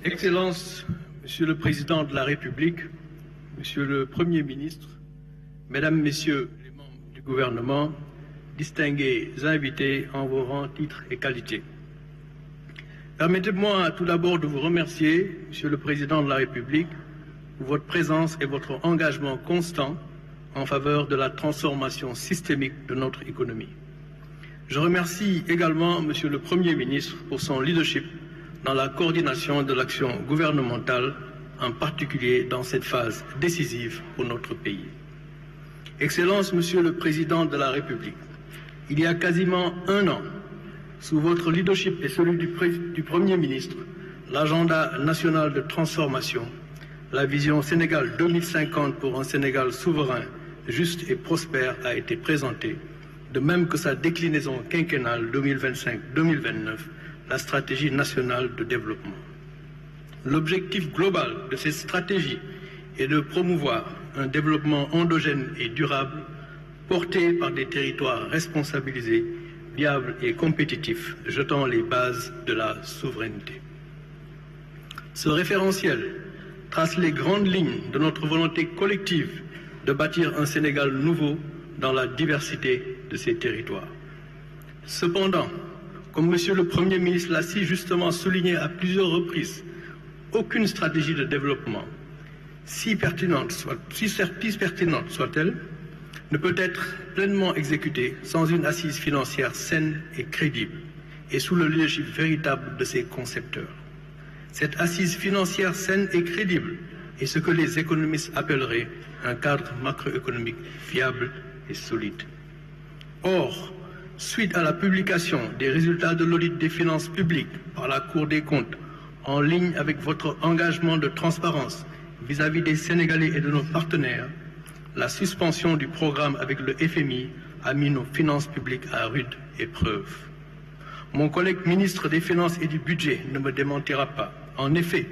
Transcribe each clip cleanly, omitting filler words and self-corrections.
Excellences, Monsieur le Président de la République, Monsieur le Premier ministre, Mesdames, Messieurs les membres du gouvernement, distingués invités en vos rangs, titres et qualités. Permettez-moi tout d'abord de vous remercier, Monsieur le Président de la République, pour votre présence et votre engagement constant en faveur de la transformation systémique de notre économie. Je remercie également Monsieur le Premier ministre pour son leadership dans la coordination de l'action gouvernementale, en particulier dans cette phase décisive pour notre pays. Excellence, Monsieur le Président de la République, il y a quasiment un an, sous votre leadership et celui du Premier ministre, l'agenda national de transformation, la vision Sénégal 2050 pour un Sénégal souverain, juste et prospère a été présentée, de même que sa déclinaison quinquennale 2025-2029, la stratégie nationale de développement. L'objectif global de cette stratégie est de promouvoir un développement endogène et durable porté par des territoires responsabilisés, viables et compétitifs, jetant les bases de la souveraineté. Ce référentiel trace les grandes lignes de notre volonté collective de bâtir un Sénégal nouveau dans la diversité de ses territoires. Cependant, comme Monsieur le Premier ministre l'a si justement souligné à plusieurs reprises, aucune stratégie de développement, si pertinente soit-elle, ne peut être pleinement exécutée sans une assise financière saine et crédible, et sous le leadership véritable de ses concepteurs. Cette assise financière saine et crédible est ce que les économistes appelleraient un cadre macroéconomique fiable et solide. Or, suite à la publication des résultats de l'audit des finances publiques par la Cour des comptes, en ligne avec votre engagement de transparence vis-à-vis des Sénégalais et de nos partenaires, la suspension du programme avec le FMI a mis nos finances publiques à rude épreuve. Mon collègue ministre des Finances et du Budget ne me démentira pas. En effet,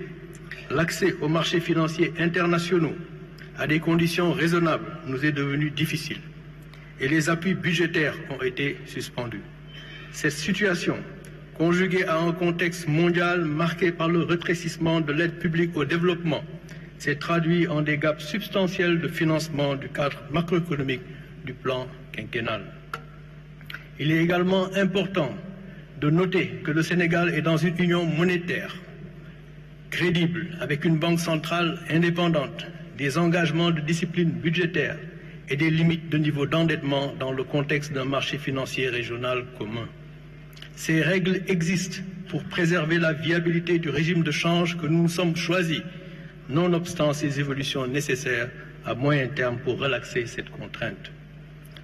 l'accès aux marchés financiers internationaux à des conditions raisonnables nous est devenu difficile et les appuis budgétaires ont été suspendus. Cette situation, conjuguée à un contexte mondial marqué par le rétrécissement de l'aide publique au développement, s'est traduite en des gaps substantiels de financement du cadre macroéconomique du plan quinquennal. Il est également important de noter que le Sénégal est dans une union monétaire crédible, avec une banque centrale indépendante, des engagements de discipline budgétaire et des limites de niveau d'endettement dans le contexte d'un marché financier régional commun. Ces règles existent pour préserver la viabilité du régime de change que nous nous sommes choisis, nonobstant ces évolutions nécessaires à moyen terme pour relaxer cette contrainte.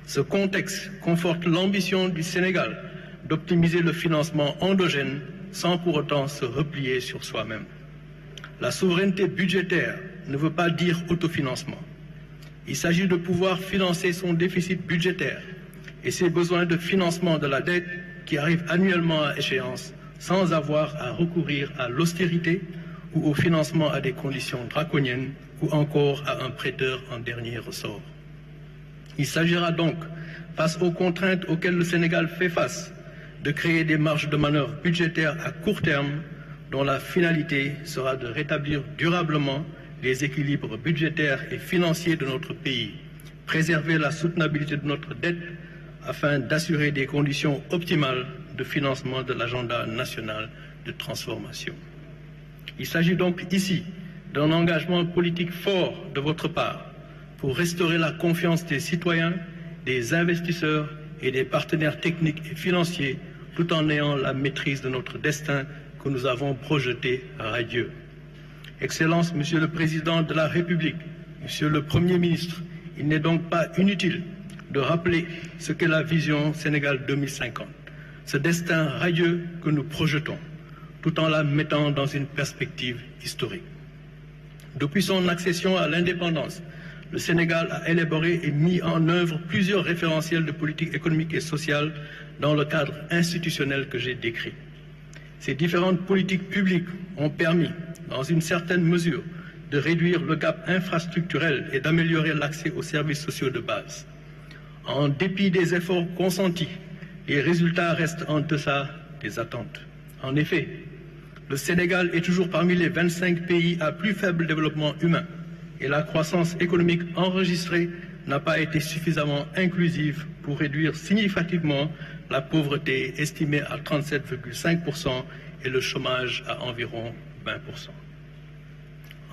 Ce contexte conforte l'ambition du Sénégal d'optimiser le financement endogène sans pour autant se replier sur soi-même. La souveraineté budgétaire ne veut pas dire autofinancement. Il s'agit de pouvoir financer son déficit budgétaire et ses besoins de financement de la dette qui arrivent annuellement à échéance sans avoir à recourir à l'austérité ou au financement à des conditions draconiennes ou encore à un prêteur en dernier ressort. Il s'agira donc, face aux contraintes auxquelles le Sénégal fait face, de créer des marges de manœuvre budgétaires à court terme dont la finalité sera de rétablir durablement les équilibres budgétaires et financiers de notre pays, préserver la soutenabilité de notre dette afin d'assurer des conditions optimales de financement de l'agenda national de transformation. Il s'agit donc ici d'un engagement politique fort de votre part pour restaurer la confiance des citoyens, des investisseurs et des partenaires techniques et financiers tout en ayant la maîtrise de notre destin que nous avons projeté radieux. Excellence, Monsieur le Président de la République, Monsieur le Premier ministre, il n'est donc pas inutile de rappeler ce qu'est la vision Sénégal 2050, ce destin radieux que nous projetons, tout en la mettant dans une perspective historique. Depuis son accession à l'indépendance, le Sénégal a élaboré et mis en œuvre plusieurs référentiels de politique économique et sociale dans le cadre institutionnel que j'ai décrit. Ces différentes politiques publiques ont permis, dans une certaine mesure, de réduire le gap infrastructurel et d'améliorer l'accès aux services sociaux de base. En dépit des efforts consentis, les résultats restent en deçà des attentes. En effet, Le Sénégal est toujours parmi les 25 pays à plus faible développement humain et la croissance économique enregistrée n'a pas été suffisamment inclusive pour réduire significativement la pauvreté estimée à 37,5% et le chômage à environ 20%.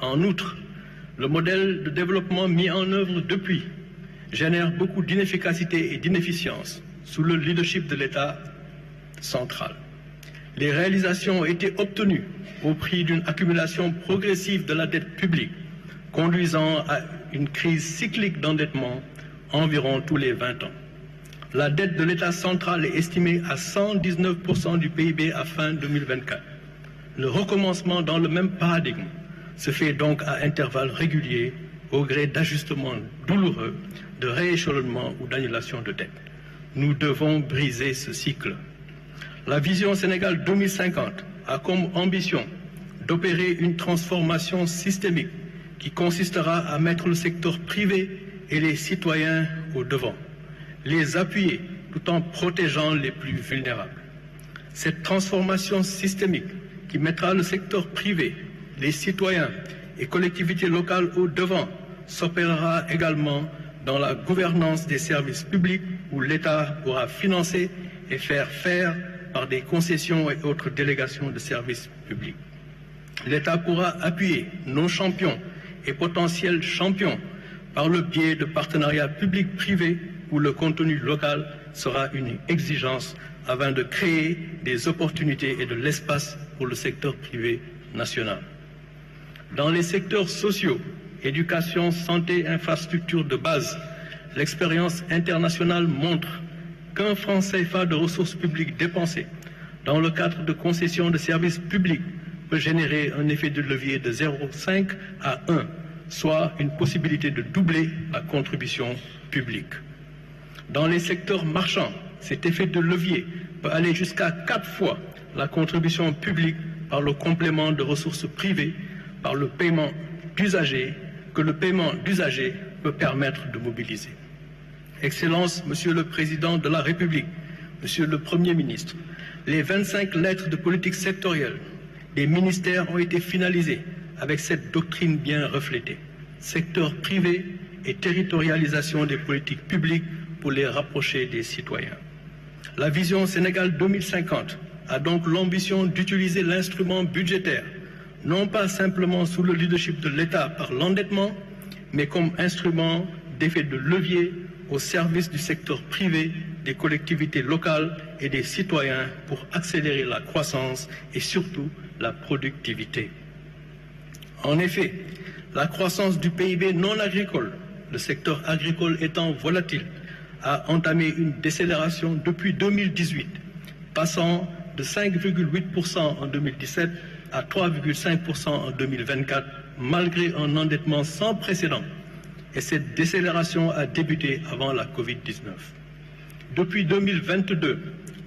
En outre, le modèle de développement mis en œuvre depuis génère beaucoup d'inefficacité et d'inefficience sous le leadership de l'État central. Les réalisations ont été obtenues au prix d'une accumulation progressive de la dette publique, conduisant à une crise cyclique d'endettement environ tous les 20 ans. La dette de l'État central est estimée à 119% du PIB à fin 2024. Le recommencement dans le même paradigme se fait donc à intervalles réguliers au gré d'ajustements douloureux, de rééchelonnement ou d'annulation de dette. Nous devons briser ce cycle. La vision Sénégal 2050 a comme ambition d'opérer une transformation systémique qui consistera à mettre le secteur privé et les citoyens au devant, les appuyer tout en protégeant les plus vulnérables. Cette transformation systémique qui mettra le secteur privé, les citoyens et collectivités locales au devant s'opérera également dans la gouvernance des services publics où l'État pourra financer et faire par des concessions et autres délégations de services publics. L'État pourra appuyer nos champions et potentiels champions par le biais de partenariats publics-privés où le contenu local sera une exigence afin de créer des opportunités et de l'espace pour le secteur privé national. Dans les secteurs sociaux, éducation, santé, infrastructures de base, l'expérience internationale montre qu'un franc CFA de ressources publiques dépensées dans le cadre de concessions de services publics peut générer un effet de levier de 0,5 à 1, soit une possibilité de doubler la contribution publique. Dans les secteurs marchands, cet effet de levier peut aller jusqu'à 4 fois la contribution publique par le complément de ressources privées, par le paiement d'usagers, que le paiement d'usagers peut permettre de mobiliser. Excellences, Monsieur le Président de la République, Monsieur le Premier ministre, les 25 lettres de politique sectorielle des ministères ont été finalisées avec cette doctrine bien reflétée. Secteur privé et territorialisation des politiques publiques pour les rapprocher des citoyens. La vision Sénégal 2050 a donc l'ambition d'utiliser l'instrument budgétaire, non pas simplement sous le leadership de l'État par l'endettement, mais comme instrument d'effet de levier au service du secteur privé, des collectivités locales et des citoyens pour accélérer la croissance et surtout la productivité. En effet, la croissance du PIB non agricole, le secteur agricole étant volatile, a entamé une décélération depuis 2018, passant de 5,8% en 2017 à 3,5% en 2024, malgré un endettement sans précédent. Et cette décélération a débuté avant la Covid-19. Depuis 2022,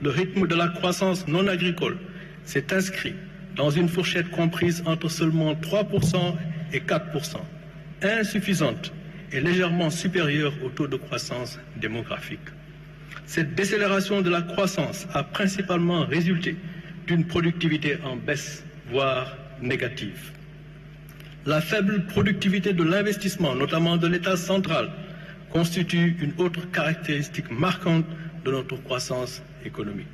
le rythme de la croissance non agricole s'est inscrit dans une fourchette comprise entre seulement 3% et 4%, insuffisante et légèrement supérieure au taux de croissance démographique. Cette décélération de la croissance a principalement résulté d'une productivité en baisse, voire négative. La faible productivité de l'investissement, notamment de l'État central, constitue une autre caractéristique marquante de notre croissance économique.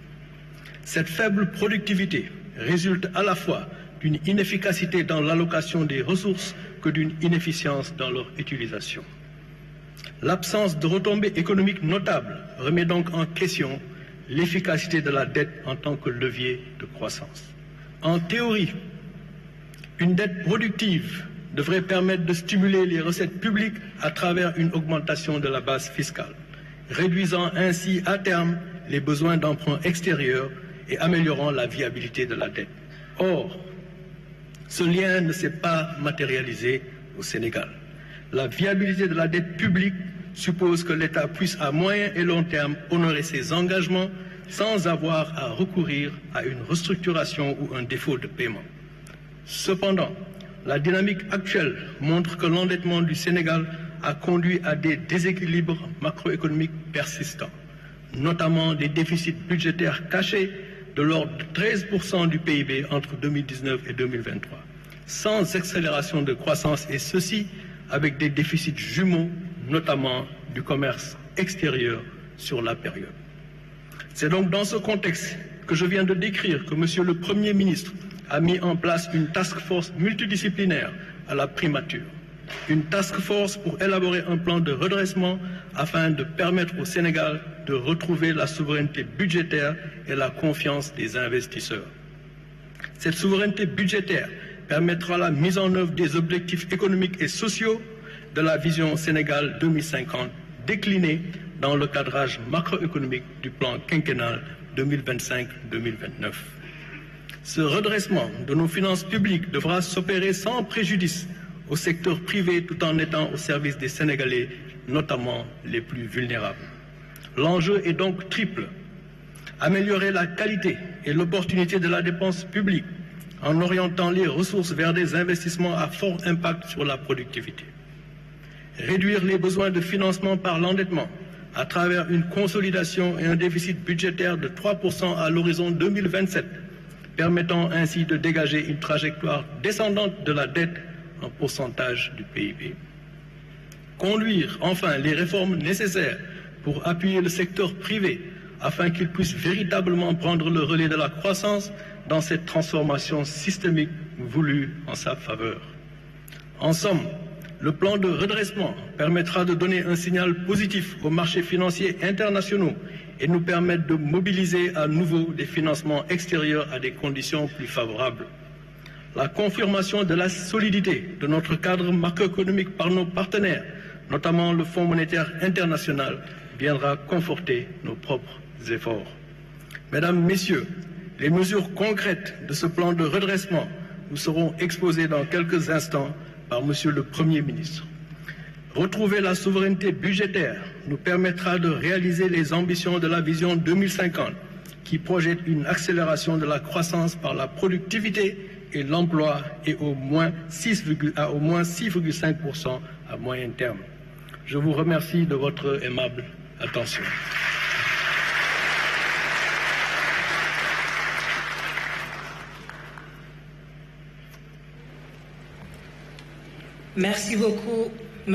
Cette faible productivité résulte à la fois d'une inefficacité dans l'allocation des ressources que d'une inefficience dans leur utilisation. L'absence de retombées économiques notables remet donc en question l'efficacité de la dette en tant que levier de croissance. En théorie, une dette productive devrait permettre de stimuler les recettes publiques à travers une augmentation de la base fiscale, réduisant ainsi à terme les besoins d'emprunt extérieur et améliorant la viabilité de la dette. Or, ce lien ne s'est pas matérialisé au Sénégal. La viabilité de la dette publique suppose que l'État puisse à moyen et long terme honorer ses engagements sans avoir à recourir à une restructuration ou un défaut de paiement. Cependant, la dynamique actuelle montre que l'endettement du Sénégal a conduit à des déséquilibres macroéconomiques persistants, notamment des déficits budgétaires cachés de l'ordre de 13% du PIB entre 2019 et 2023, sans accélération de croissance, et ceci avec des déficits jumeaux, notamment du commerce extérieur sur la période. C'est donc dans ce contexte que je viens de décrire que Monsieur le Premier ministre a mis en place une task force multidisciplinaire à la primature. Une task force pour élaborer un plan de redressement afin de permettre au Sénégal de retrouver la souveraineté budgétaire et la confiance des investisseurs. Cette souveraineté budgétaire permettra la mise en œuvre des objectifs économiques et sociaux de la vision Sénégal 2050 déclinée dans le cadrage macroéconomique du plan quinquennal 2025-2029. Ce redressement de nos finances publiques devra s'opérer sans préjudice au secteur privé tout en étant au service des Sénégalais, notamment les plus vulnérables. L'enjeu est donc triple. Améliorer la qualité et l'opportunité de la dépense publique en orientant les ressources vers des investissements à fort impact sur la productivité. Réduire les besoins de financement par l'endettement à travers une consolidation et un déficit budgétaire de 3% à l'horizon 2027, permettant ainsi de dégager une trajectoire descendante de la dette en pourcentage du PIB. Conduire enfin les réformes nécessaires pour appuyer le secteur privé afin qu'il puisse véritablement prendre le relais de la croissance dans cette transformation systémique voulue en sa faveur. En somme, le plan de redressement permettra de donner un signal positif aux marchés financiers internationaux et nous permettre de mobiliser à nouveau des financements extérieurs à des conditions plus favorables. La confirmation de la solidité de notre cadre macroéconomique par nos partenaires, notamment le Fonds monétaire international, viendra conforter nos propres efforts. Mesdames, Messieurs, les mesures concrètes de ce plan de redressement nous seront exposées dans quelques instants par Monsieur le Premier ministre. Retrouver la souveraineté budgétaire nous permettra de réaliser les ambitions de la vision 2050 qui projette une accélération de la croissance par la productivité et l'emploi et au moins 6,5% à moyen terme. Je vous remercie de votre aimable attention. Merci beaucoup,